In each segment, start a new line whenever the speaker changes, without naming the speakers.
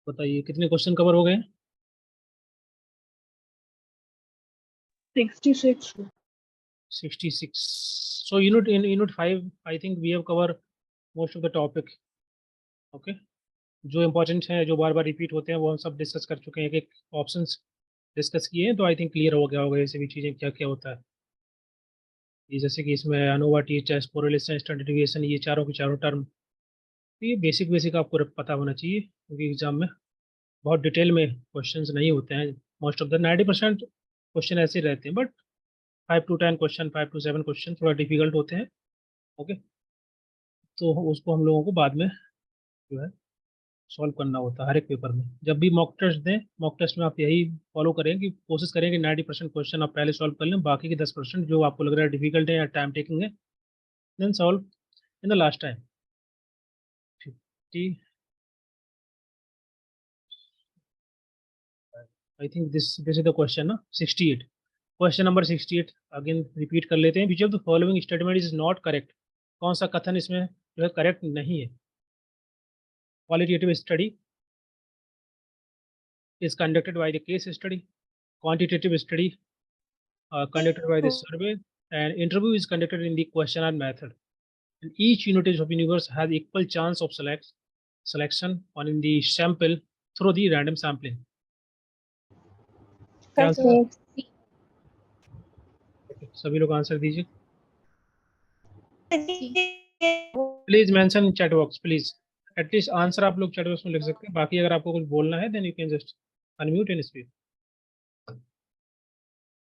बताइए कितने question cover हो गए?
66.
66. So unit 5, I think we have covered most of the topic. Okay. जो इम्पोर्टेंट है, जो बार बार रिपीट होते हैं, वो हम सब डिस्कस कर चुके हैं। एक एक ऑप्शंस डिस्कस किए हैं, तो आई थिंक क्लियर हो गया होगा ये सभी चीज़ें क्या क्या होता है। ये जैसे कि इसमें ANOVA, T test, correlation, standard deviation, ये चारों के चारों टर्म, तो ये बेसिक बेसिक आपको पता होना चाहिए, क्योंकि एग्जाम में बहुत डिटेल में क्वेश्चंस नहीं होते हैं। मोस्ट ऑफ द 90% क्वेश्चन ऐसे रहते हैं, but 5 to 10 question, 5 to 7 question थोड़ा डिफिकल्ट होते हैं। ओके, तो उसको हम लोगों को बाद में जो है सॉल्व करना होता है हर एक पेपर में। जब भी मॉक टेस्ट दें, मॉक टेस्ट में आप यही फॉलो करें कि कोशिश करें कि 90% क्वेश्चन आप पहले सॉल्व कर लें, बाकी के 10% जो आपको लग रहा है डिफिकल्ट है या टाइम टेकिंग है, then solve in the last time. 50, I think this is the question ना, 68। क्वेश्चन नंबर 68 अगेन रिपीट कर लेते हैं। Which of the following statement is not correct? कौन सा कथन इसमें जो है करेक्ट नहीं है? Qualitative study is conducted by the case study, quantitative study conducted by the survey, and interview is conducted in the questionnaire method. And each unit of universe has equal chance of selection on in the sample through the random sampling. क्या answer? सभी लोग answer दीजिए please. Mention in chat box please. At least answer आप लोग chat box में लिख सकते हैं, बाकी अगर आपको कुछ बोलना है then you can just unmute and speak.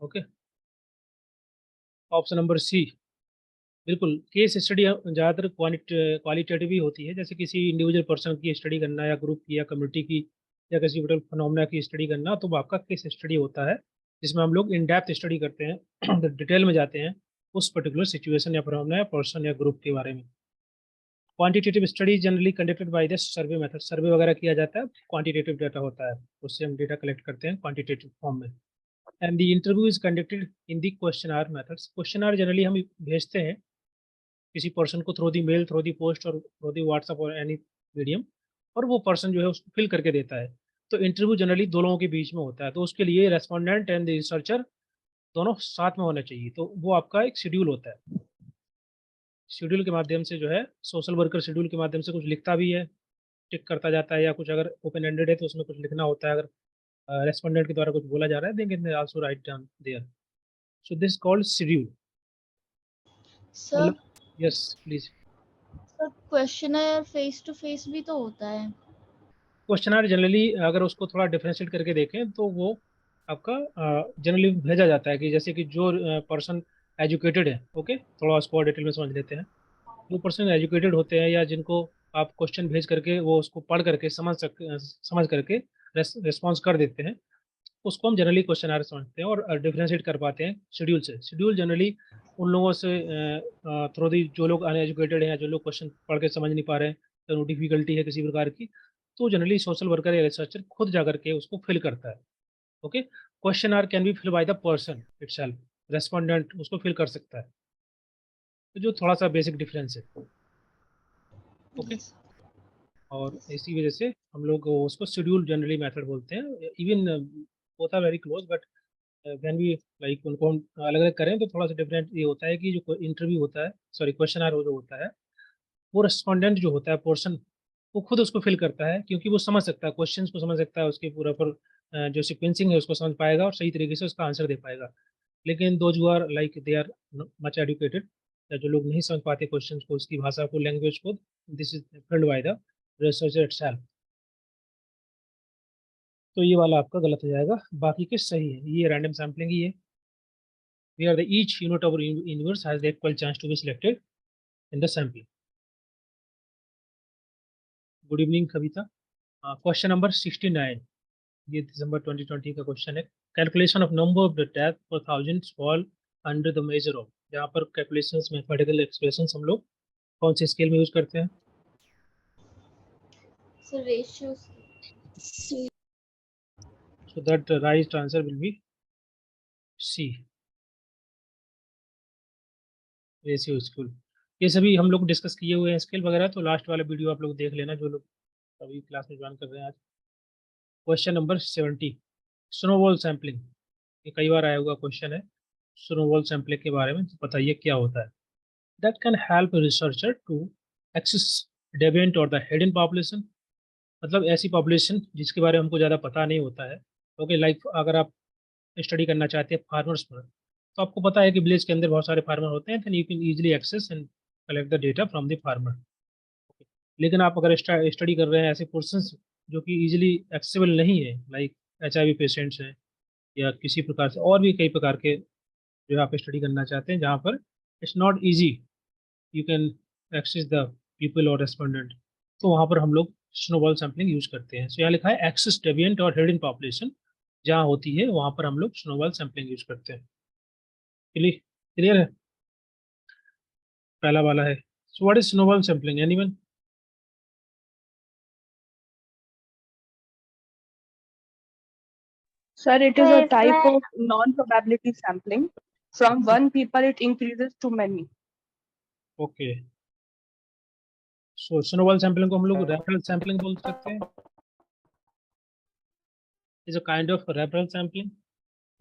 Okay, option number C बिल्कुल। केस स्टडी ज़्यादातर क्वालिटेटिव ही होती है, जैसे किसी इंडिविजुअल पर्सन की स्टडी करना, या ग्रुप की, या कम्युनिटी की, या किसी टोटल फिनोमेना की स्टडी करना, तो वो आपका केस स्टडी होता है, जिसमें हम लोग इन डेप्थ स्टडी करते हैं डिटेल में जाते हैं उस पर्टिकुलर सिचुएशन या फिनोमेना या पर्सन या ग्रुप के बारे में। Quantitative study generally conducted by the survey method, survey वगैरह किया जाता है, क्वांटिटेटिव डाटा होता है, उससे हम डेटा कलेक्ट करते हैं क्वांटिटेटिव फॉर्म में। And the interview is conducted in the questionnaire methods. Questionnaire generally हम भेजते हैं किसी पर्सन को, through the mail, through the post, और थ्रू दी व्हाट्सअप और एनी मीडियम, और वो पर्सन जो है उसको फिल करके देता है। तो इंटरव्यू जनरली दो लोगों के बीच में होता है, तो उसके लिए रेस्पोंडेंट एंड रिसर्चर दोनों साथ में होना चाहिए। तो वो आपका एक शेड्यूल होता है। शेड्यूल के माध्यम से जो है सोशल वर्कर शेड्यूल के माध्यम से कुछ लिखता भी है, टिक करता जाता है, या कुछ अगर ओपन एंडेड है तो उसमें कुछ लिखना होता है। अगर रेस्पोंडेंट के द्वारा कुछ बोला जा रहा है, then also write down there. So this called schedule.
Sir
yes please.
Sir questionnaire face to face भी तो होता है।
क्वेश्चनर जनरली अगर उसको थोड़ा डिफरेंशिएट करके देखें, तो वो आपका जनरली भेजा जाता है कि जैसे कि जो पर्सन एजुकेटेड है, ओके, थोड़ा उसको और डिटेल में समझ लेते हैं। जो पर्सन एजुकेटेड होते हैं, या जिनको आप क्वेश्चन भेज करके वो उसको पढ़ करके समझ करके रिस्पॉन्स कर देते हैं, उसको हम जनरली क्वेश्चन आर समझते हैं और डिफरेंशिएट कर पाते हैं शेड्यूल से। शेड्यूल जनरली उन लोगों से थ्रू दी, जो लोग अनएजुकेटेड हैं, जो लोग क्वेश्चन पढ़ के समझ नहीं पा रहे हैं, तो डिफिकल्टी है किसी प्रकार की, तो जनरली सोशल वर्कर या रिसर्चर खुद जा करके उसको फिल करता है। Okay, questionnaire can be fill by the person itself, respondent उसको फिल कर सकता है, तो जो थोड़ा सा बेसिक डिफरेंस है। Okay,
Yes.
और इसी वजह से हम लोग उसको शेड्यूल जनरली मेथड बोलते हैं। इवन होता है very close, but when we like उनको हम अलग अलग करें तो थोड़ा सा डिफरेंट ये होता है कि जो इंटरव्यू होता है, सॉरी क्वेश्चन आर जो होता है, वो रेस्पोंडेंट जो होता है पर्सन, वो खुद उसको फिल करता है, क्योंकि वो समझ सकता है क्वेश्चंस को, समझ सकता है उसके पूरा पर जो सिक्वेंसिंग है उसको समझ पाएगा और सही तरीके से उसका आंसर दे पाएगा। लेकिन दो जो are like they are much educated, या जो लोग नहीं समझ पाते क्वेश्चन को, उसकी भाषा को, लैंग्वेज को, this is filled by the researcher itself. तो ये वाला आपका गलत हो जाएगा, बाकी के सही है। ये रैंडम सैम्पलिंग ही है, where the each unit of our universe has the equal chance to be selected in the sampling. Good evening Kavita. Question number 69, ये दिसंबर 2020 का क्वेश्चन है। Calculation of number of the death per thousand fall under the major of. यहाँ पर calculations mathematical expressions हम लोग कौन से स्केल में यूज करते हैं?
Sir ratio
so that right answer will be C, ratio scale. ये सभी हम लोग डिस्कस किए हुए हैं स्केल वगैरह, तो लास्ट वाला वीडियो आप लोग देख लेना, जो लोग अभी क्लास में ज्वाइन कर रहे हैं आज। Question number 70, snowball sampling. ये कई बार आया हुआ क्वेश्चन है। स्नोबॉल सैम्पलिंग के बारे में बताइए क्या होता है। That can help researcher to access deviant और द हिडन पॉपुलेशन, मतलब ऐसी पॉपुलेशन जिसके बारे में हमको ज़्यादा पता नहीं होता है। ओके, लाइक अगर आप स्टडी करना चाहते हैं फार्मर्स पर, तो आपको पता है कि विलेज के अंदर बहुत सारे फार्मर होते हैं, then you can easily access and collect the data from the farmer. लेकिन आप अगर स्टडी कर रहे हैं ऐसे पर्सन्स जो कि इजीली एक्सेसिबल नहीं है, लाइक HIV पेशेंट्स हैं या किसी प्रकार से और भी कई प्रकार के जो आप स्टडी करना चाहते हैं जहाँ पर it's not easy you can access the people और रेस्पोंडेंट, तो वहाँ पर हम लोग स्नोबॉल सैम्पलिंग यूज करते हैं। सो यहाँ लिखा है एक्सेस डेविएंट और हिडन पॉपुलेशन, जहाँ होती है वहाँ पर हम लोग स्नोबॉल सैम्पलिंग यूज करते हैं। क्लियर है? पहला वाला है। So what is snowball sampling, anyone?
Sir, it is
तो
a type
इसमें
of non-probability sampling. From one people, it increases to many.
Okay, so snowball sampling को हम लोग रेफरल सैम्पलिंग बोल सकते हैं। Is a kind of referral sampling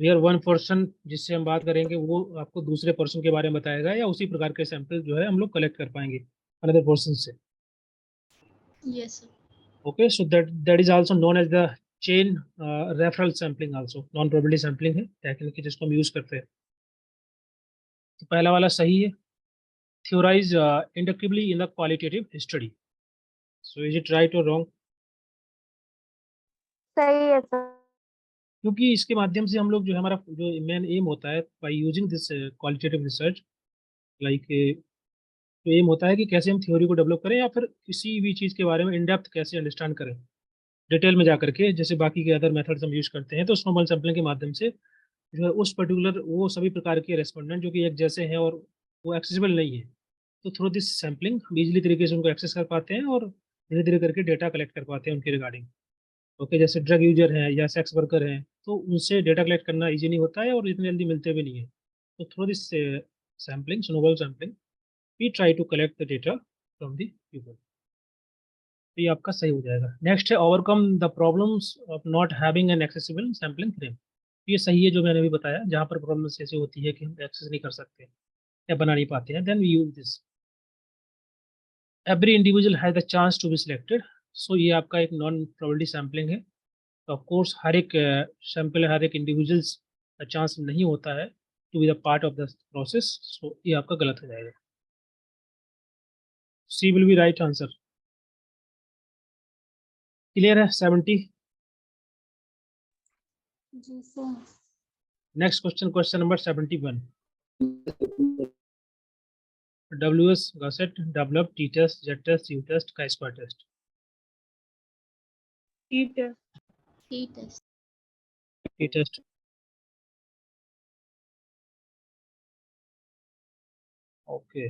where one person जिससे हम बात करेंगे वो आपको दूसरे पर्सन के बारे में बताएगा, या उसी प्रकार के सैंपल जो है हम लोग कलेक्ट कर पाएंगे अनदर पर्सन से।
Yes sir.
Okay, so that is also known as the chain referral sampling, also non probability sampling है टेक्निक जिसको हम यूज करते हैं। तो पहला वाला सही है, theorize inductively in the qualitative study. So is it right or wrong?
सही है सर।
क्योंकि इसके माध्यम से हम लोग जो हमारा जो मेन एम होता है by using this qualitative research, like तो एम होता है कि कैसे हम थ्योरी को डेवलप करें या फिर किसी भी चीज़ के बारे में इन डेप्थ कैसे अंडरस्टैंड करें डिटेल में जा करके, जैसे बाकी के अदर मेथड्स हम यूज करते हैं। तो स्नोबॉल सैम्पलिंग के माध्यम से जो है उस पर्टिकुलर वो सभी प्रकार के रेस्पोंडेंट जो कि एक जैसे हैं और वो एक्सेसिबल नहीं है, तो थ्रू दिस सैम्पलिंग हम इजीली तरीके से उनको एक्सेस कर पाते हैं और धीरे धीरे करके डेटा कलेक्ट कर पाते हैं उनके रिगार्डिंग। ओके, जैसे ड्रग यूजर हैं या सेक्स वर्कर हैं, तो उनसे डेटा कलेक्ट करना इजी नहीं होता है और इतनी जल्दी मिलते भी नहीं है। तो through this sampling, snowball sampling, we try to collect the data from the people. तो ये आपका सही हो जाएगा। नेक्स्ट है overcome the problems of not having an accessible sampling frame. ये सही है जो मैंने भी बताया, जहाँ पर प्रॉब्लम्स ऐसी होती है कि हम एक्सेस नहीं कर सकते या बना नहीं पाते हैं, then we use this. Every individual has the chance to be selected. So ये आपका एक नॉन प्रोबेबिलिटी सैम्पलिंग है। तो ऑफ कोर्स हर एक सैंपल हर एक इंडिविजुअल्स का चांस नहीं होता है to be the part of the process. So ये आपका गलत हो जाएगा। C will be right answer. Clear है? 70।
जी sir.
Next question, question number 71। WS Gusset developed t-test, z-test, u-test, chi-square test.
T-test.
T-test.
T-test. Okay.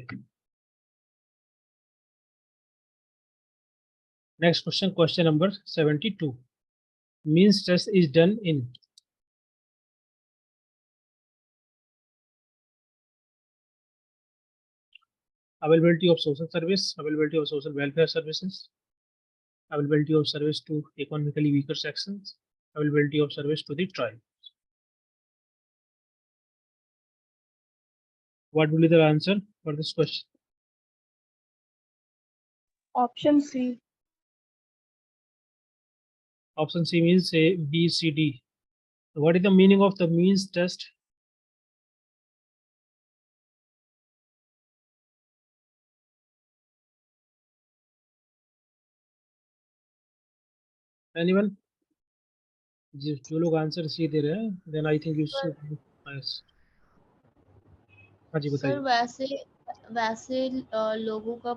Next question, question number 72. Means test is done in availability of social service, availability of social welfare services, availability of service to economically weaker sections, availability of service to the tribe. What will be the answer for this question?
Option C.
Option C means A, B, C, D. What is the meaning of the means test? Anyone? जो लोग answer C दे रहे हैं, then I think you should. हाँ जी,
sir
बताइए।
वैसे वैसे लोगों का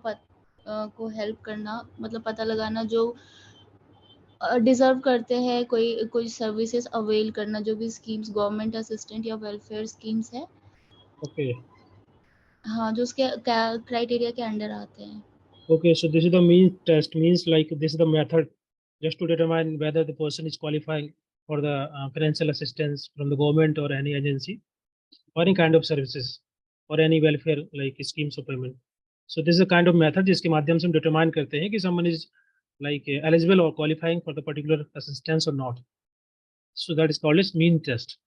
को हेल्प करना, मतलब पता लगाना जो डिजर्व करते हैं कोई कोई सर्विसेज अवेल करना, जो भी स्कीम्स गवर्नमेंट असिस्टेंट या वेलफेयर स्कीम्स है,
ओके
हाँ, जो उसके क्राइटेरिया के अंडर आते हैं।
okay, so this is the means test, means like this is the method just to determine whether the person is qualifying for the financial assistance from the government or any agency or any kind of services or any welfare like schemes of payment. So this is a kind of method जिसके माध्यम से हम determine करते हैं कि someone is like eligible or qualifying for the particular assistance or not. So that is called as mean test.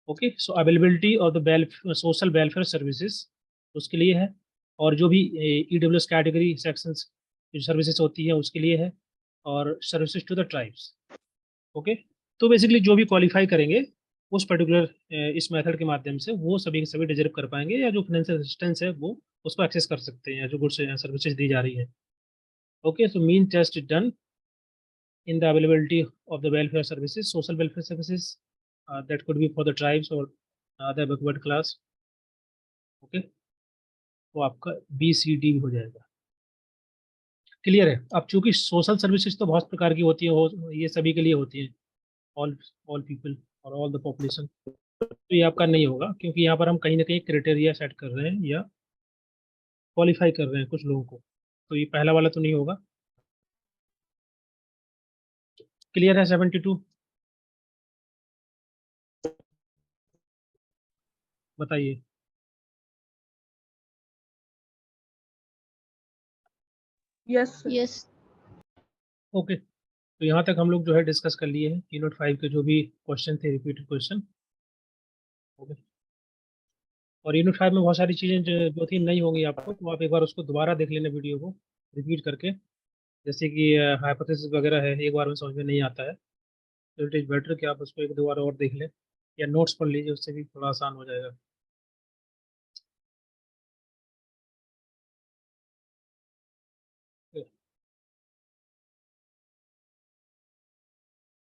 Okay, so availability of the social welfare services उसके लिए है, और जो भी EWS कैटेगरी सेक्शंस जो सर्विसेज होती है उसके लिए है, और services to the tribes. Okay, तो बेसिकली जो भी क्वालिफाई करेंगे उस पर्टिकुलर इस मेथड के माध्यम से वो सभी के सभी डिजर्व कर पाएंगे, या जो फाइनेंशियल असिस्टेंस है वो उसको एक्सेस कर सकते हैं, या जो गुड्स सर्विसेज दी जा रही है. Okay, so mean test is done in the availability of the welfare services, social welfare services, that could be for the tribes or the backward class. Okay, तो आपका BCD हो जाएगा. क्लियर है. अब चूंकि सोशल सर्विसेज तो बहुत प्रकार की होती है, ये सभी के लिए होती है, ऑल ऑल पीपल और ऑल द पॉपुलेशन. तो ये आपका नहीं होगा, क्योंकि यहाँ पर हम कहीं ना कहीं क्राइटेरिया सेट कर रहे हैं या क्वालिफाई कर रहे हैं कुछ लोगों को, तो ये पहला वाला तो नहीं होगा. क्लियर है 72? बताइए.
Yes, sir.
Yes.
ओके, तो यहाँ तक हम लोग जो है डिस्कस कर लिए हैं यूनिट 5 के जो भी क्वेश्चन थे, रिपीटेड क्वेश्चन. ओके, और यूनिट 5 में बहुत सारी चीज़ें जो थी नहीं होंगी आपको, तो आप एक बार उसको दोबारा देख लेना वीडियो को रिपीट करके. जैसे कि हाइपोथेसिस वगैरह है, एक बार में समझ में नहीं आता है, तो इट इज़ बेटर कि आप उसको एक दो बार और देख लें, या नोट्स पढ़ लीजिए, उससे भी थोड़ा आसान हो जाएगा.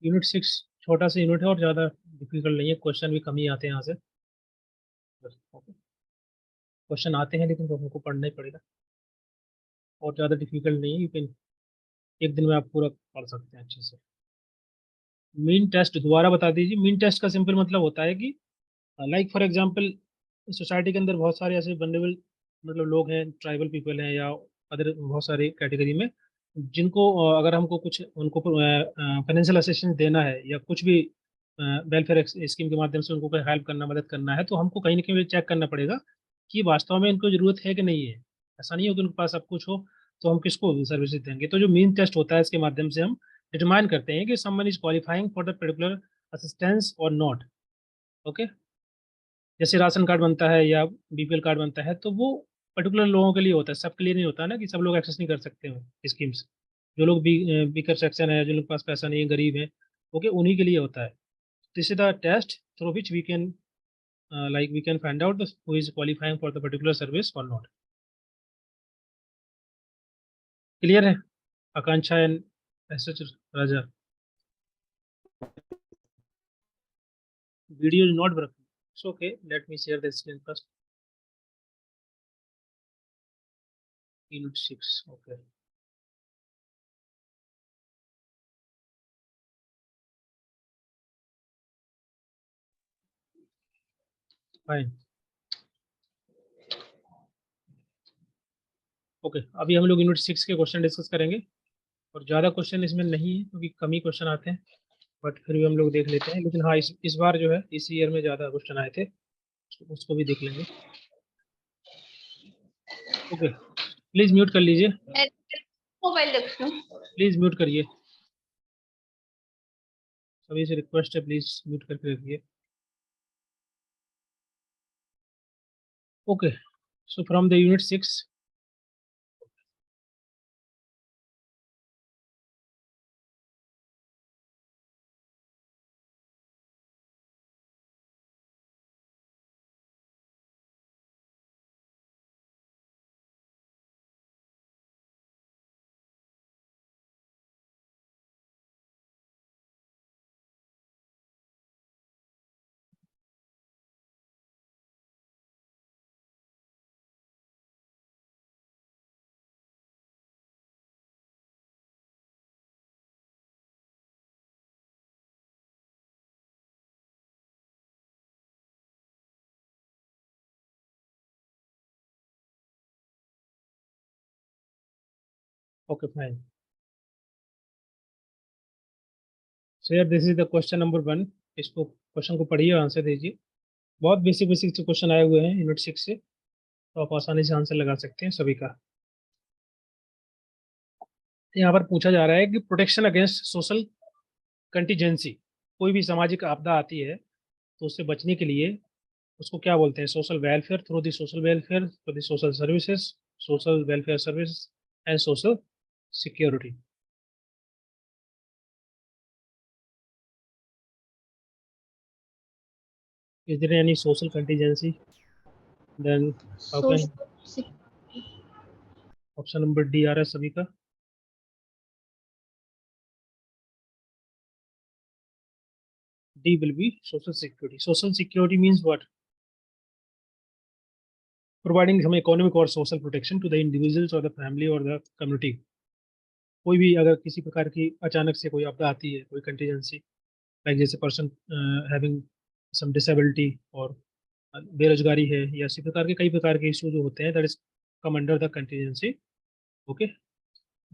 यूनिट 6 छोटा सा यूनिट है और ज़्यादा डिफिकल्ट नहीं है, क्वेश्चन भी कम ही आते हैं यहाँ से. क्वेश्चन आते हैं लेकिन तो हमको पढ़ना ही पड़ेगा, और ज़्यादा डिफिकल्ट नहीं है, यू कैन एक दिन में आप पूरा पढ़ सकते हैं अच्छे से. मीन टेस्ट दोबारा बता दीजिए. मीन टेस्ट का सिंपल मतलब होता है कि लाइक फॉर एग्जांपल सोसाइटी के अंदर बहुत सारे ऐसे वल्नरेबल मतलब लोग हैं, ट्राइबल पीपल हैं, या अदर बहुत सारे कैटेगरी में, जिनको अगर हमको कुछ उनको फाइनेंशियल असिस्टेंस देना है, या कुछ भी वेलफेयर स्कीम के माध्यम से उनको कोई हेल्प करना, मदद करना है, तो हमको कहीं ना कहीं चेक करना पड़ेगा कि वास्तव में इनको ज़रूरत है कि नहीं है. ऐसा नहीं हो कि उनके पास सब कुछ हो तो हम किसको सर्विसेज देंगे. तो जो मीन टेस्ट होता है, इसके माध्यम से हम डिटरमाइन करते हैं कि someone is qualifying for the particular assistance और नॉट. ओके, जैसे राशन कार्ड बनता है या BPL कार्ड बनता है, तो वो पर्टिकुलर लोगों के लिए होता है, सबके लिए नहीं होता ना, कि सब लोग एक्सेस नहीं कर सकते हैं स्कीम्स. जो लोग वीकर सेक्शन है, जो लोग के पास पैसा नहीं है, गरीब है, ओके, उन्हीं के लिए होता है. This is the test through which we can we can find out who is qualifying for the particular service और नॉट. क्लियर है Akanksha and SH Raja? Video is not working. It's okay, let me share the screen first. Unit 6. Okay, fine. Okay, अभी हम लोग unit 6 के question discuss करेंगे, और ज़्यादा question इसमें नहीं है क्योंकि कम ही क्वेश्चन आते हैं, बट फिर भी हम लोग देख लेते हैं. लेकिन हाँ, इस बार जो है इस ईयर में ज़्यादा क्वेश्चन आए थे, तो उसको भी देख लेंगे. ओके, प्लीज़ म्यूट कर लीजिए.
मोबाइल रख लो.
प्लीज़ म्यूट करिए, सभी से रिक्वेस्ट है, प्लीज़ म्यूट करके रखिए. Okay, so from the unit 6. Okay, fine. So यार, this is the question number 1. इसको क्वेश्चन को पढ़िए, आंसर दीजिए. बहुत बेसिक बेसिक से क्वेश्चन आए हुए हैं यूनिट 6 से, तो आप आसानी से आंसर लगा सकते हैं सभी का. यहाँ पर पूछा जा रहा है कि प्रोटेक्शन अगेंस्ट सोशल कंटीजेंसी, कोई भी सामाजिक आपदा आती है तो उससे बचने के लिए उसको क्या बोलते हैं? Social welfare, through the social welfare, through the social services, social welfare service and social security. Is there any social contingency? Then how can
social
option number D आ रहा है सभी का? D will be social security. Social security means what? Providing some economic or social protection to the individuals or the family or the community. कोई भी अगर किसी प्रकार की अचानक से कोई आपदा आती है, कोई कंटीजेंसी, लाइक जैसे पर्सन हैविंग सम डिसेबिलिटी और बेरोजगारी है, या इसी प्रकार के कई प्रकार के इशू जो होते हैं, that is come under the contingency. Okay,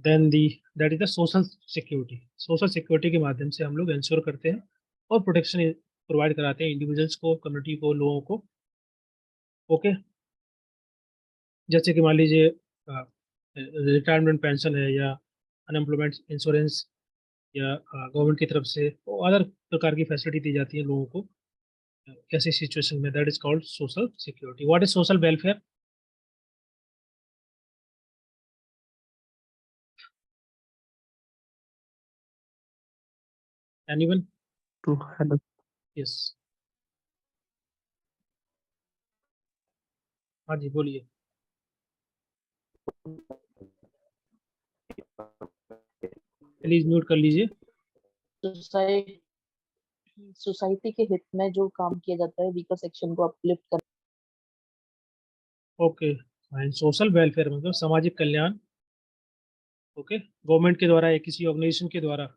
then the that is the social security. Social security के माध्यम से हम लोग इंश्योर करते हैं और प्रोटेक्शन प्रोवाइड कराते हैं इंडिविजुअल्स को, कम्युनिटी को, लोगों को। ओके, जैसे कि मान लीजिए रिटायरमेंट पेंशन है, या अनएम्प्लॉयमेंट इंश्योरेंस, या गवर्नमेंट की तरफ से अदर प्रकार की फैसिलिटी दी जाती है लोगों को ऐसी सिचुएशन में, that is called social security. What is social welfare? Anyone?
To help
yes, हाँ जी बोलिए। प्लीज म्यूट कर लीजिए।
सोसाइटी के हित में जो काम किया जाता है, वीकर सेक्शन को अपलिफ्ट कर।
ओके, एंड सोशल वेलफेयर मतलब सामाजिक कल्याण। ओके, गवर्नमेंट के द्वारा या किसी ऑर्गेनाइजेशन के द्वारा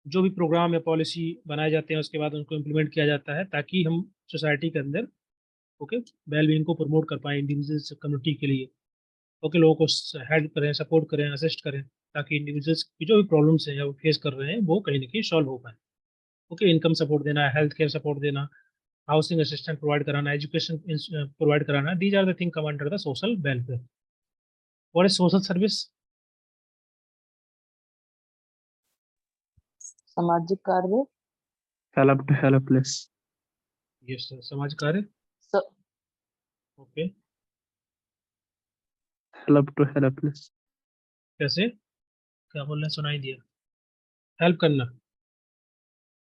जो भी प्रोग्राम या पॉलिसी बनाए जाते हैं उसके बाद उनको इम्प्लीमेंट किया जाता है ताकि हम सोसाइटी के अंदर ओके वेलबींग को प्रमोट कर पाए इंडिविजुअल्स कम्युनिटी के लिए। ओके, लोगों को हेल्प करें, सपोर्ट करें, असिस्ट करें, ताकि इंडिविजुअल्स की जो भी प्रॉब्लम्स हैं या वो फेस कर रहे हैं वो कहीं ना कहीं सॉल्व हो पाए। ओके, इनकम सपोर्ट देना, हेल्थ केयर सपोर्ट देना, हाउसिंग असिस्टेंट प्रोवाइड कराना, एजुकेशन प्रोवाइड कराना, these are the thing come under the social welfare. What is social service?
सामाजिक कार्य।
help to helpless.
Yes sir, समाज कार्य।
स-
ओके,
Help to helpless.
कैसे? क्या बोल रहे हैं? सुनाई दिया। हेल्प करना।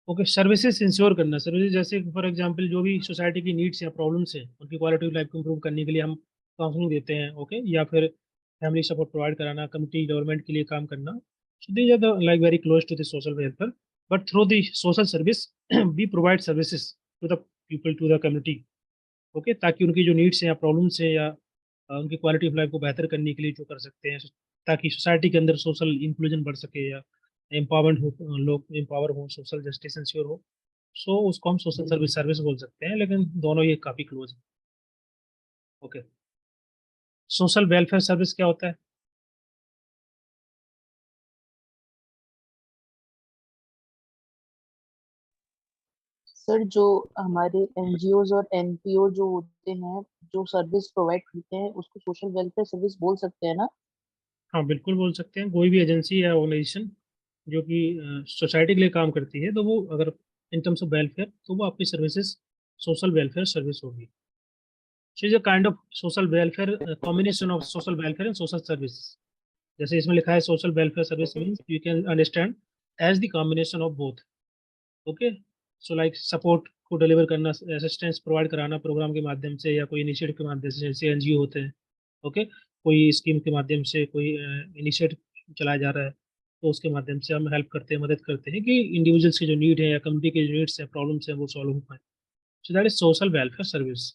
ओके, सर्विसेज इंश्योर करना। सर्विसेज जैसे फॉर एग्जांपल जो भी सोसाइटी की नीड्स या प्रॉब्लम्स हैं उनकी क्वालिटी ऑफ लाइफ को इम्प्रूव करने के लिए हम काउंसलिंग देते हैं। ओके, या फिर फैमिली सपोर्ट प्रोवाइड कराना, कम्युनिटी डेवलपमेंट के लिए काम करना। So these are the like very close to the social welfare, but through the social service we provide services to the people, to the community. Okay, ताकि उनकी जो needs हैं या प्रॉब्लम्स हैं या उनकी क्वालिटी ऑफ लाइफ को बेहतर करने के लिए जो कर सकते हैं, ताकि सोसाइटी के अंदर सोशल इंक्लूजन बढ़ सके या एम्पावरमेंट हो, लोग एम्पावर हो, सोशल जस्टिस इंश्योर हो। सो उसको हम सोशल सर्विस सर्विस बोल सकते हैं, लेकिन दोनों ये काफ़ी क्लोज है। ओके, सोशल वेलफेयर सर्विस क्या होता है?
सर, जो हमारे एनजीओज और एनपीओ जो होते हैं, जो सर्विस प्रोवाइड करते हैं, उसको सोशल वेलफेयर सर्विस बोल सकते हैं ना?
हाँ बिल्कुल बोल सकते हैं। कोई भी एजेंसी या ऑर्गेनाइजेशन जो कि सोसाइटी के लिए काम करती है, तो वो अगर इन टर्म्स ऑफ वेलफेयर, तो वो आपकी सर्विसेज सोशल वेलफेयर सर्विस होगी। So is a kind of social welfare, combination of social welfare and social service. जैसे इसमें लिखा है social welfare service means you can understand as the combination of both. Okay, so like support को deliver करना, assistance provide कराना programme के माध्यम से या कोई इनिशिएटिव के माध्यम से, जैसे एनजीओ होते हैं। ओके, कोई स्कीम के माध्यम से कोई इनिशिएटिव चलाया जा रहा है, तो उसके माध्यम से हम हेल्प करते हैं, मदद करते हैं कि इंडिविजुअल्स की जो नीड है या कम्युनिटी के जो नीड्स हैं, प्रॉब्लम्स हैं, वो सॉल्व हो पाए। So that is social welfare service,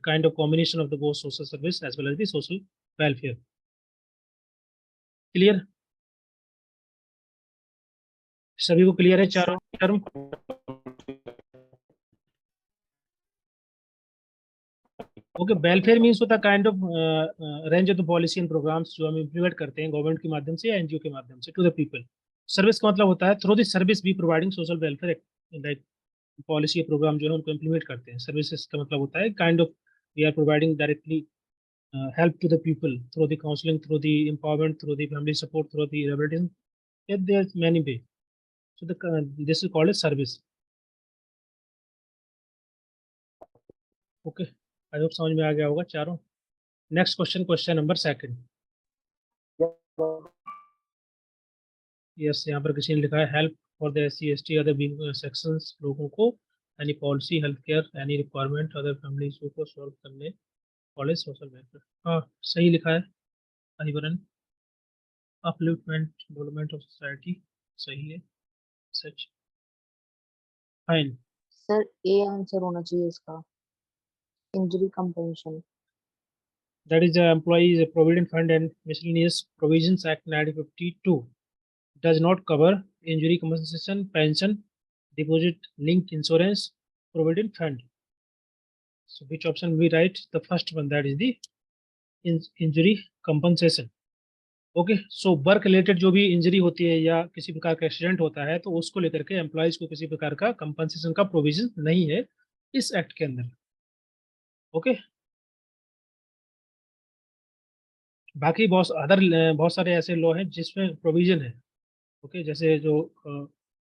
kind of combination of the both social service as well as the social welfare. Clear? सभी को क्लियर है चारों टर्म? ओके, वेलफेयर मीन्स होता है kind of range of the policy and programmes जो हम implement करते हैं गवर्नमेंट के माध्यम से या एनजीओ के माध्यम से टू द पीपल। सर्विस का मतलब होता है through the service be providing social welfare, like policy या प्रोग्राम जो है उनको इम्प्लीमेंट करते हैं। सर्विसेज का मतलब होता है kind of we are providing directly help to the people through the counseling, through the empowerment, through the family support, through the rehabilitation, there's many way. So this is called a service. Okay, I hope समझ में आ गया होगा चारों. Next question number second. Yes, यहाँ पर किसी ने लिखा है help for the SC/ST other sections लोगों को any policy health care any requirement other family issue को सॉल्व करने कॉलेज सोशल वेलफेयर. हाँ, सही लिखा है हरिवरन. अपलिफ्टमेंट डेवलपमेंट ऑफ सोसाइटी सही है. सच. फाइन.
सर ए आंसर होना चाहिए इसका, injury compensation.
That is the Employees Provident Fund and Miscellaneous Provisions Act 1952 does not cover injury compensation, pension, deposit linked insurance, provident fund. So which option we write? The first one, that is the injury compensation. Okay, so work related जो भी injury होती है या किसी प्रकार का accident होता है तो उसको लेकर के एम्प्लॉयज को किसी प्रकार का कंपनसेशन का प्रोविजन नहीं है इस एक्ट के अंदर. ओके, बाकी बहुत सारे ऐसे लॉ हैं जिसमें प्रोविजन है. ओके, जैसे जो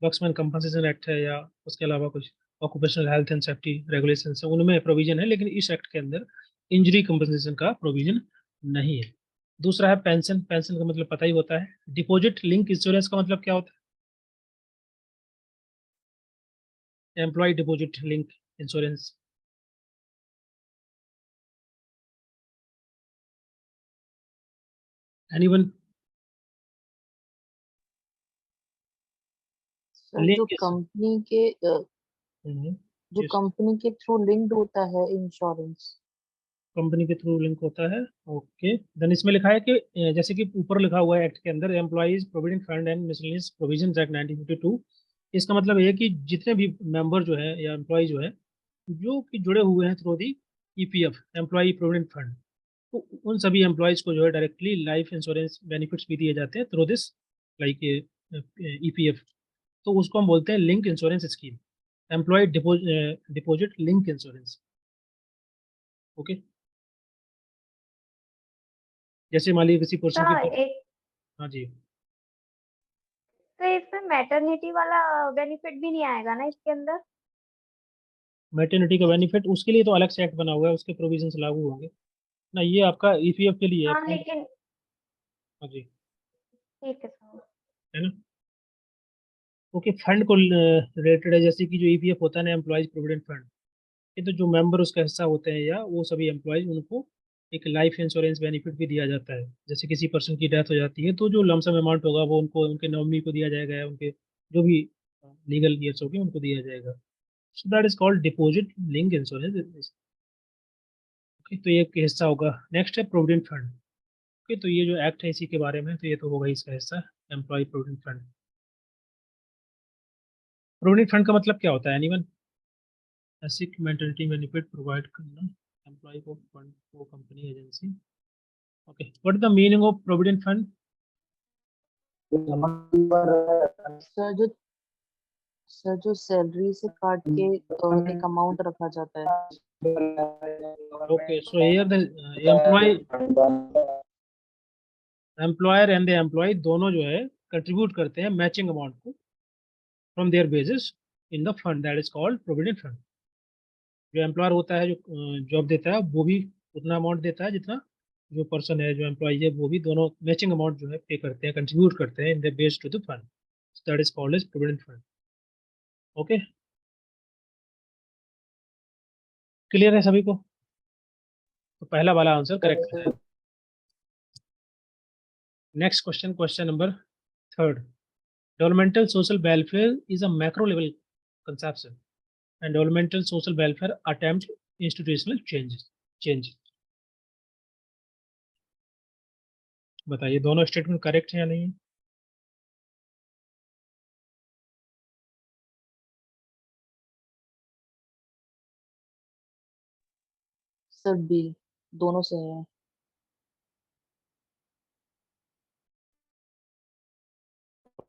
वर्क्समैन कंपनसेशन एक्ट है या उसके अलावा कुछ occupational health and safety regulation है, उनमें प्रोविजन है, लेकिन इस एक्ट के अंदर इंजरी कंपनसेशन का प्रोविजन नहीं है. दूसरा है पेंशन. पेंशन का मतलब पता ही होता है. डिपॉजिट लिंक इंश्योरेंस का मतलब क्या होता है? Employ deposit link insurance. Anyone?
Sir
link
जो कंपनी के जो
yes,
कंपनी के थ्रू लिंक्ड होता है इंश्योरेंस.
कंपनी के थ्रू लिंक होता है. ओके, देन इसमें लिखा है कि जैसे कि ऊपर लिखा हुआ है एक्ट के अंदर employees provident fund and miscellaneous provisions act 1952. इसका मतलब ये है कि जितने भी मेंबर जो है या एम्प्लॉय जो है जो कि जुड़े हुए हैं through the EPF employ provident fund, तो उन सभी एम्प्लॉयज को जो है डायरेक्टली लाइफ इंश्योरेंस बेनिफिट्स भी दिए जाते हैं थ्रू दिस लाइक EPF. तो उसको हम बोलते हैं link insurance scheme, employ deposit link insurance. Okay, जैसे मान लीजिए किसी पर्सन
सर
की.
एक
हाँ जी,
तो इसमें मैटरनिटी वाला बेनिफिट भी नहीं आएगा ना इसके अंदर?
मैटरनिटी का बेनिफिट उसके लिए तो अलग से एक्ट बना हुआ है, उसके प्रोविजंस लागू होंगे ना. ये आपका EPF के लिए है,
हाँ
फंड.
लेकिन
हाँ जी,
ठीक है सर.
है ना. ओके, फंड को रिलेटेड है, जैसे कि जो EPF होता है ना, एम्प्लॉयज प्रोविडेंट फंड, ये तो जो मेंबर उसका हिस्सा होते हैं या वो सभी एम्प्लॉयज, उनको एक लाइफ इंश्योरेंस बेनिफिट भी दिया जाता है. जैसे किसी पर्सन की डेथ हो जाती है तो जो लमसम अमाउंट होगा वो उनको उनके नॉमिनी को दिया जाएगा या उनके जो भी लीगल ईयर्स होंगे उनको दिया जाएगा. सो that is called deposit link insurance. Okay, तो ये एक हिस्सा होगा. नेक्स्ट है प्रोविडेंट फंड. ओके, तो ये जो एक्ट है इसी के बारे में, तो ये तो होगा इसका हिस्सा, employ provident fund. Provident fund का मतलब क्या होता है? Anyone? Basic maternity benefit provide करना एम्प्लॉय को, फंड को, company, agency. Okay, what is the meaning of provident fund?
Sir जो सैलरी से काट के एक अमाउंट रखा जाता है.
Okay, so here the employer and the employ दोनों जो है कंट्रीब्यूट करते हैं मैचिंग अमाउंट को from their basis in the fund, that is called provident fund. जो एम्प्लॉयर होता है, जो जॉब देता है, वो भी उतना अमाउंट देता है जितना जो पर्सन है, जो एम्प्लॉय है, वो भी दोनों मैचिंग अमाउंट जो है पे करते हैं, कंट्रीब्यूट करते हैं in the base to the fund. That is called as provident fund. Okay, clear है सभी को? तो पहला वाला आंसर करेक्ट है. Next question number third. Developmental social welfare is a macro level conception, and developmental social welfare attempt institutional change. बताइए दोनों statement correct है या नहीं?
सर बी, दोनों से है.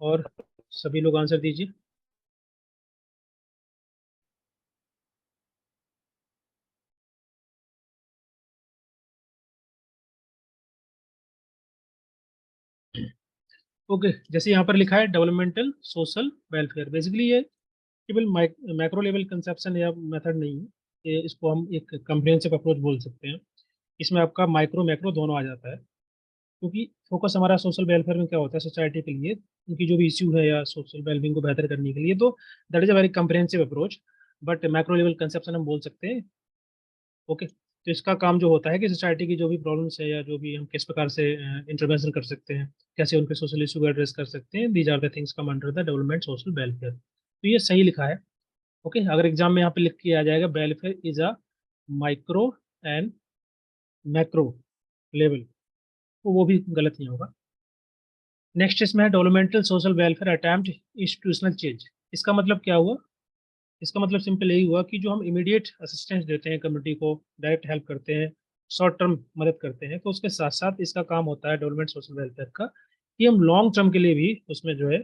और सभी लोग आंसर दीजिए. ओके, जैसे यहाँ पर लिखा है डेवलपमेंटल सोशल वेलफेयर, बेसिकली ये केवल मैक्रो लेवल कंसेप्शन या मेथड नहीं है, ये इसको हम एक कम्प्रिहेंसिव अप्रोच बोल सकते हैं। इसमें आपका माइक्रो मैक्रो दोनों आ जाता है, क्योंकि फोकस हमारा सोशल वेलफेयर में क्या होता है, सोसाइटी के लिए उनकी जो भी इश्यू है या सोशल वेलबींग को बेहतर करने के लिए, तो that is a very comprehensive approach, but macro level conception हम बोल सकते हैं। ओके, तो इसका काम जो होता है कि सोसाइटी की जो भी प्रॉब्लम्स है या जो भी हम किस प्रकार से इंटरवेंशन कर सकते हैं, कैसे उनके सोशल इशू को एड्रेस कर सकते हैं, these are the things come under the development social welfare. तो ये सही लिखा है। ओके, अगर एग्जाम में यहाँ पे लिख के आ जाएगा welfare is a micro and macro level, तो वो भी गलत नहीं होगा। नेक्स्ट इसमें है developmental social welfare attempt institutional change. इसका मतलब क्या हुआ? इसका मतलब सिंपल यही हुआ कि जो हम इमीडिएट असिस्टेंस देते हैं कम्युनिटी को, डायरेक्ट हेल्प करते हैं, शॉर्ट टर्म मदद करते हैं, तो उसके साथ साथ इसका काम होता है डेवलपमेंट सोशल वेलफेयर का कि हम लॉन्ग टर्म के लिए भी उसमें जो है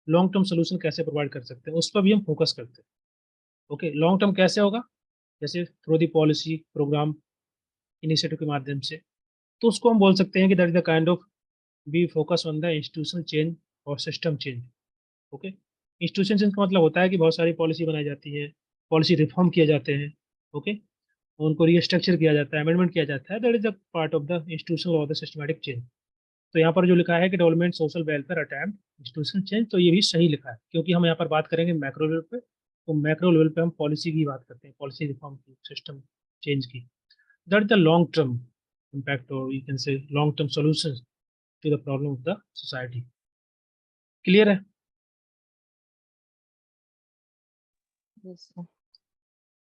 लॉन्ग टर्म सोल्यूशन कैसे प्रोवाइड कर सकते हैं, उस पर भी हम फोकस करते हैं। ओके, लॉन्ग टर्म कैसे होगा? जैसे through the policy, programme, initiative के माध्यम से, तो उसको हम बोल सकते हैं कि that is the kind of be focus on the institutional change और system change. Okay, institution change का मतलब होता है कि बहुत सारी पॉलिसी बनाई जाती है, पॉलिसी रिफॉर्म किए जाते हैं। ओके, उनको रीस्ट्रक्चर किया जाता है, अमेंडमेंट किया जाता है, that is the part of the institutional और द सिस्टमैटिक चेंज। तो यहाँ पर जो लिखा है कि development social welfare attempt institutional change, तो ये भी सही लिखा है, क्योंकि हम यहाँ पर बात करेंगे मैक्रो लेवल पे, तो मैक्रो लेवल पे हम पॉलिसी की बात करते हैं, पॉलिसी रिफॉर्म की, सिस्टम चेंज की। That is the long term impact, और you can say long term solution to the problem of the society. Clear है?
Yes, sir.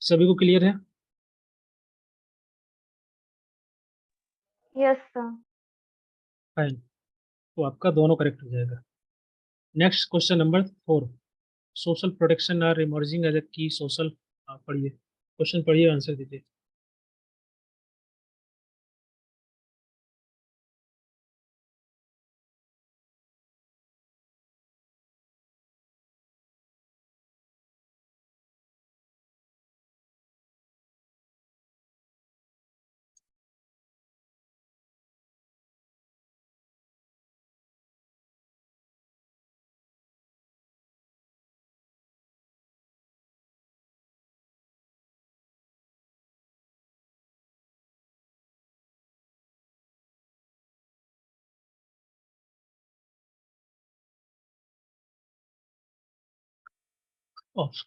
सभी को क्लियर है?
Yes sir.
फाइन, तो आपका दोनों करेक्ट हो जाएगा। Next question number 4, social protection are emerging as a key social, पढ़िए क्वेश्चन, पढ़िए, आंसर दीजिए।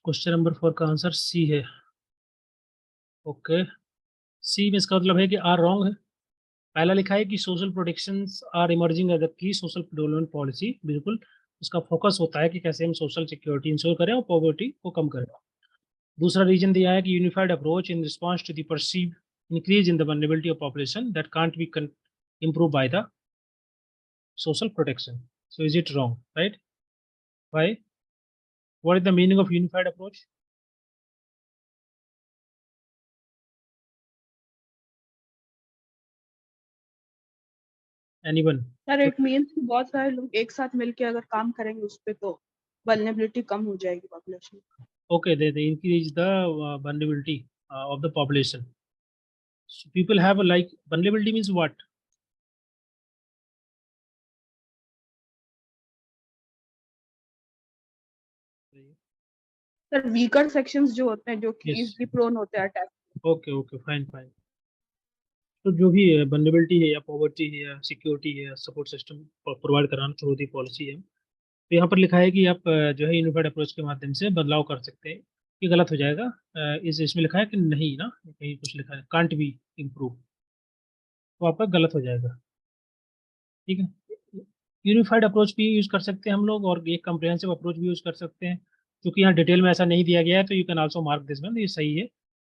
क्वेश्चन नंबर 4 का आंसर सी है। ओके, सी में इसका मतलब है कि आर रॉन्ग है। पहला लिखा है कि social protection are emerging as a key social development policy, बिल्कुल उसका फोकस होता है कि कैसे हम सोशल सिक्योरिटी इंश्योर करें और पॉवर्टी को कम करें। दूसरा रीजन दिया है कि unified approach in response to the perceive increase in the vulnerability of population that can't be improve by the social protection. So is it wrong, right? Why? What is the meaning of unified approach? Anyone?
Sir it means कि बहुत सारे लोग एक साथ मिलके अगर काम करेंगे उस पे तो वल्नरेबिलिटी कम हो जाएगी population.
Okay, they increase the vulnerability of the population. So people have like vulnerability means what?
Sir weaker sections जो होते हैं जो कि
Yes.
इजीली प्रोन होते हैं attack.
Okay, okay, fine, fine. तो जो भी vulnerability है या poverty है या security है या support system प्रोवाइड कराना थ्रू दी पॉलिसी है, तो यहाँ पर लिखा है कि आप जो है यूनिफाइड अप्रोच के माध्यम से बदलाव कर सकते हैं। ये गलत हो जाएगा। इसमें लिखा है कि नहीं ना, कहीं कुछ लिखा है कांट बी इम्प्रूव, तो आपका गलत हो जाएगा। ठीक है, यूनिफाइड अप्रोच भी यूज कर सकते हैं हम लोग, और एक कम्प्रिहेंसिव अप्रोच भी यूज कर सकते हैं। क्योंकि यहाँ डिटेल में ऐसा नहीं दिया गया है, तो you can also mark this one, ये सही है।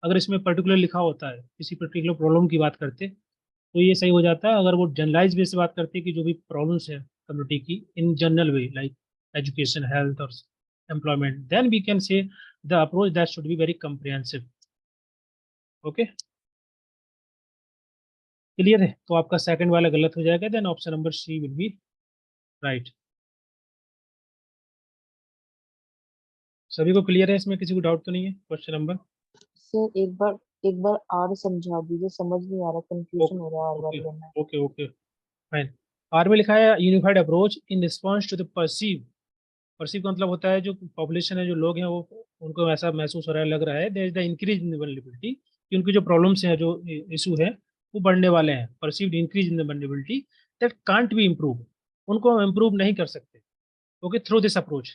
अगर इसमें पर्टिकुलर लिखा होता है, किसी पर्टिकुलर प्रॉब्लम की बात करते, तो ये सही हो जाता है। अगर वो जनरलाइज वे से बात करते कि जो भी प्रॉब्लम्स है कम्युनिटी की in general way, like education, health और employment, then we can say the approach that should be very comprehensive. Okay, clear है? तो आपका सेकंड वाला गलत हो जाएगा, then option number C will be right. सभी को क्लियर है? इसमें किसी को डाउट तो नहीं है? क्वेश्चन नंबर,
सर एक बार और समझा दीजिए, समझ नहीं आ रहा, कंफ्यूजन हो रहा है और बार
ओके
लेना है।
Okay okay fine. आर में लिखा है unified approach in response to the perceive का मतलब होता है जो पॉपुलेशन है, जो लोग हैं, वो उनको ऐसा महसूस हो रहा है, लग रहा है there is the increase in the vulnerability, कि उनकी जो प्रॉब्लम्स हैं, जो इशू है, वो बढ़ने वाले हैं। Perceived increase in the vulnerability that can't be improve, उनको हम इम्प्रूव नहीं कर सकते ओके थ्रू दिस अप्रोच।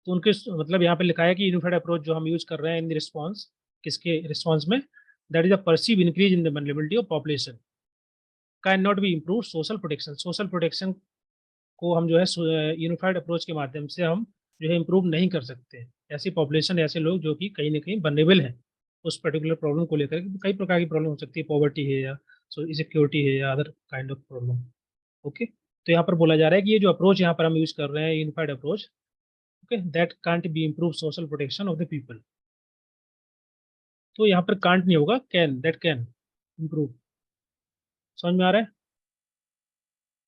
तो उनके मतलब यहाँ पे लिखा है कि यूनिफाइड अप्रोच जो हम यूज कर रहे हैं इन रिस्पॉन्स, किसके रिस्पॉन्स में, that is the perceive increase in the vulnerability of population can not be improve social protection. Social protection को हम जो है यूनिफाइड अप्रोच के माध्यम से हम जो है इम्प्रूव नहीं कर सकते। ऐसी पॉपुलेशन, ऐसे लोग जो कि कहीं ना कहीं वल्नरेबल हैं उस पर्टिकुलर प्रॉब्लम को लेकर, कई प्रकार की प्रॉब्लम हो सकती है, पॉवर्टी है या इनसिक्योरिटी है या other kind of problem okay. तो यहाँ पर बोला जा रहा है कि ये जो अप्रोच यहाँ पर हम यूज कर रहे हैं unified approach okay that can't be improve social protection of the people. तो यहाँ पर कांट नहीं होगा, कैन, दैट कैन इम्प्रूव। समझ में आ रहा है?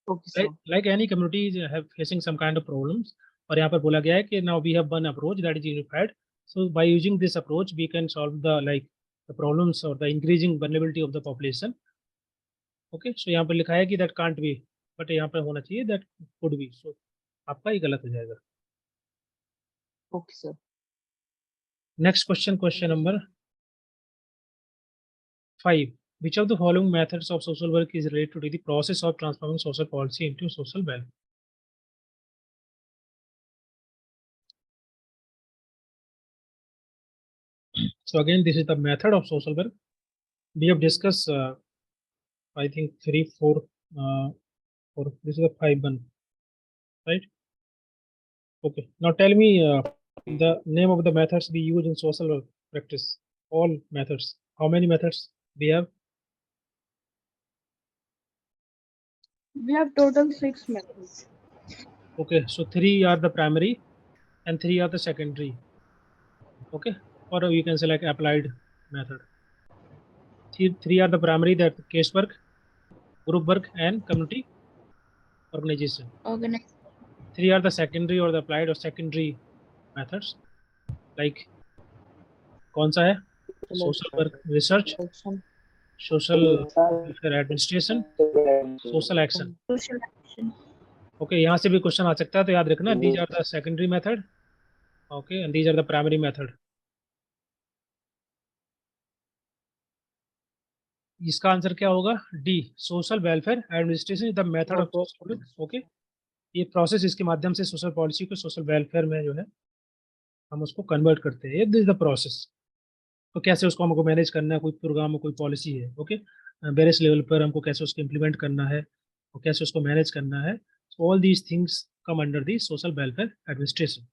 Okay, sir.
like any communities have facing some kind of problems, और यहाँ पर बोला गया है कि now we have one approach that is unified, so by using this approach we can solve the like the problems or the increasing vulnerability of the population okay। so यहाँ पर लिखा है कि that can't be, but यहाँ पर होना चाहिए that could be, so आपका ही गलत हो जाएगा।
Okay, sir.
Next question, question number 5, which of the following methods of social work is related to the process of transforming social policy into social welfare? So again, this is the method of social work. We have discussed, I think 3, 4, or this is a 5 1, right? Okay. Now tell me the name of the methods we use in social work practice. All methods. How many methods we have?
We have total 6 methods.
Okay. So 3 are the primary and 3 are the secondary. Okay. Or you can select applied method. Three are the primary, that case work, group work, and community organization.
Organize.
3 are the secondary or the applied or secondary methods. Like कौन सा है? Social work research,
Selection.
social welfare administration, social action.
Social action.
Okay, यहाँ से भी question आ सकता है, तो याद रखना these are the secondary method, okay, and these are the primary method. इसका आंसर क्या होगा? D, social welfare administration is the method of social work okay. ये प्रोसेस, इसके माध्यम से सोशल पॉलिसी को सोशल वेलफेयर में जो है हम उसको कन्वर्ट करते हैं, दिस इज द प्रोसेस। तो कैसे उसको हमको मैनेज करना है, कोई प्रोग्राम, कोई पॉलिसी है ओके, वेरियस लेवल पर हमको कैसे उसको इम्प्लीमेंट करना है और कैसे उसको मैनेज करना है, all these things come under the social welfare administration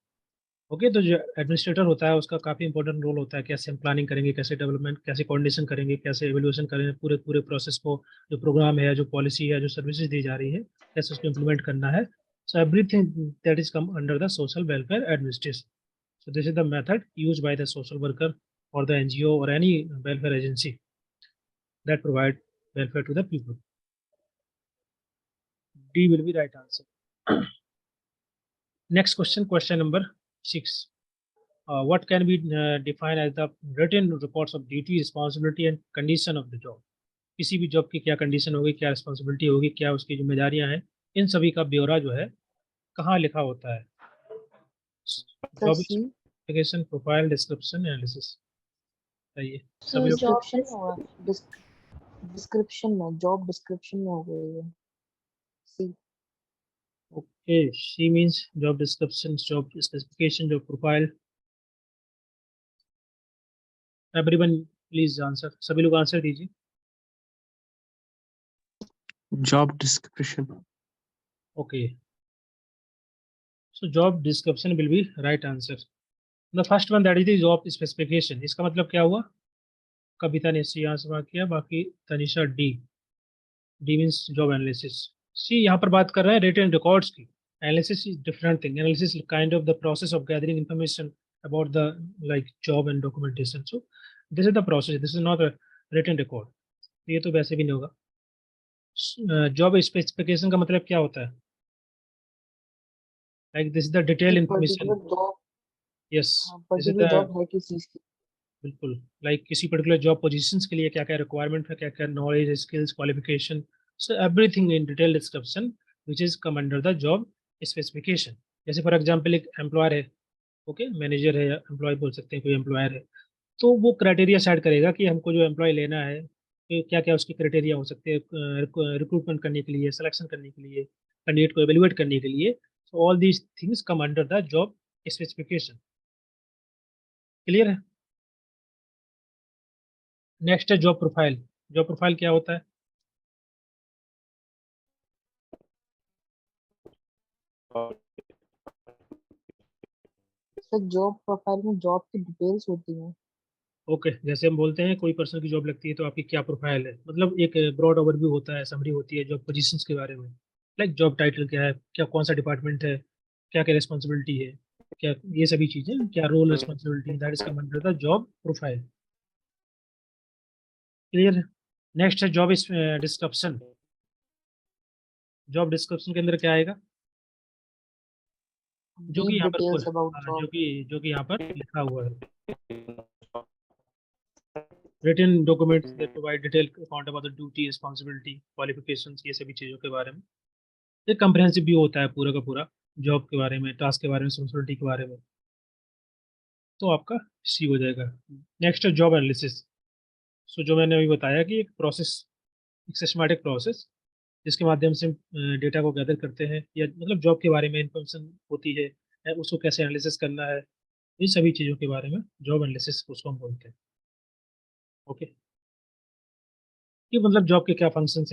okay. तो जो एडमिनिस्ट्रेटर होता है उसका काफ़ी इंपॉर्टेंट रोल होता है, कैसे हम प्लानिंग करेंगे, कैसे डेवलपमेंट, कैसे कोऑर्डिनेशन करेंगे, कैसे एवेल्यूएशन करेंगे, पूरे पूरे प्रोसेस को, जो प्रोग्राम है, जो पॉलिसी है, जो सर्विसेज दी जा रही है, कैसे उसको इम्प्लीमेंट करना है। So everything that is come under the social welfare administration. So this is the method use by the social worker or the NGO or any welfare agency that provide welfare to the people. D will be right answer. Next question, question number 6. What can be defined as the written reports of duty, responsibility and condition of the job? किसी भी job की क्या condition होगी, क्या responsibility होगी, क्या उसकी जिम्मेदारियां हैं, इन सभी का ब्यौरा जो है कहाँ लिखा होता है? Job specification, profile, description, analysis. सही है।
So job
डिस्क्रिप्शन में, जॉब डिस्क्रिप्शन में हो गई है। सी।
Okay, she means job description, job specification, job profile. Everyone please answer. सभी लोग आंसर दीजिए।
Job description.
Okay. So job description will be right answer. The first one, that is the job specification. इसका मतलब क्या हुआ? कविता ने सी answer किया, बाकी Tanisha D. D means job analysis. C यहाँ पर बात कर रहे हैं रिटन रिकॉर्ड्स की। Analysis is different thing. Analysis kind of the process of gathering information about the like job and documentation. So this is the process, this is not a written record. ये तो वैसे भी नहीं होगा। Job specification का मतलब क्या होता है? Like this is the detail information. Yes, this is the
job है किस चीज की?
बिल्कुल, लाइक किसी पर्टिकुलर जॉब पोजीशंस के लिए क्या क्या रिक्वायरमेंट है, क्या क्या knowledge, skills, qualification, So everything in detail description which is come under the job specification. जैसे फॉर एग्जांपल एक एम्प्लॉयर है, ओके, मैनेजर है या एम्प्लॉय बोल सकते हैं, कोई एम्प्लॉयर है, तो वो क्राइटेरिया सेट करेगा कि हमको जो एम्प्लॉय लेना है क्या क्या उसके क्राइटेरिया हो सकते हैं रिक्रूटमेंट करने के लिए, सिलेक्शन करने के लिए, कैंडिडेट को एवेल्युएट करने के लिए. So all these things come under the job specification. Clear है? नेक्स्ट है जॉब प्रोफाइल. जॉब प्रोफाइल क्या होता है?
सर जॉब प्रोफाइल में जॉब की डिटेल्स होती हैं.
ओके, जैसे हम बोलते हैं कोई पर्सन की जॉब लगती है तो आपकी क्या प्रोफाइल है, मतलब एक ब्रॉड ओवरव्यू होता है, समरी होती है जॉब पोजीशंस के बारे में. लाइक जॉब टाइटल क्या है, क्या कौन सा डिपार्टमेंट है, क्या क्या रिस्पॉन्सिबिलिटी है, क्या ये सभी चीज़ें, क्या role responsibility, that is come under the job profile. Clear है? नेक्स्ट है जॉब डिस्क्रिप्शन. जॉब डिस्क्रिप्शन के अंदर क्या आएगा? जो कि
डीप
यहाँ पर
डिटेल्स अबाउट
हाँ,
जॉब.
जो कि यहाँ पर लिखा हुआ है. written documents that provide detailed account about the duty, responsibility, qualifications, ये सभी चीज़ों के बारे में. एक कंप्रहेंसिव व्यू होता है पूरा का पूरा जॉब के बारे में, टास्क के बारे में, रिस्पॉन्सिबिलिटी के बारे में. तो आपका सी हो जाएगा. नेक्स्ट है जॉब एनालिसिस. सो जो मैंने अभी बताया कि एक प्रोसेस, एक सिस्टमैटिक प्रोसेस जिसके माध्यम से डेटा को गैदर करते हैं या मतलब जॉब के बारे में इंफॉर्मेशन होती है, उसको कैसे एनालिसिस करना है, इन सभी चीज़ों के बारे में जॉब एनालिसिस उसको हम बोलते हैं. ओके, कि मतलब जॉब के क्या फंक्शंस हैं,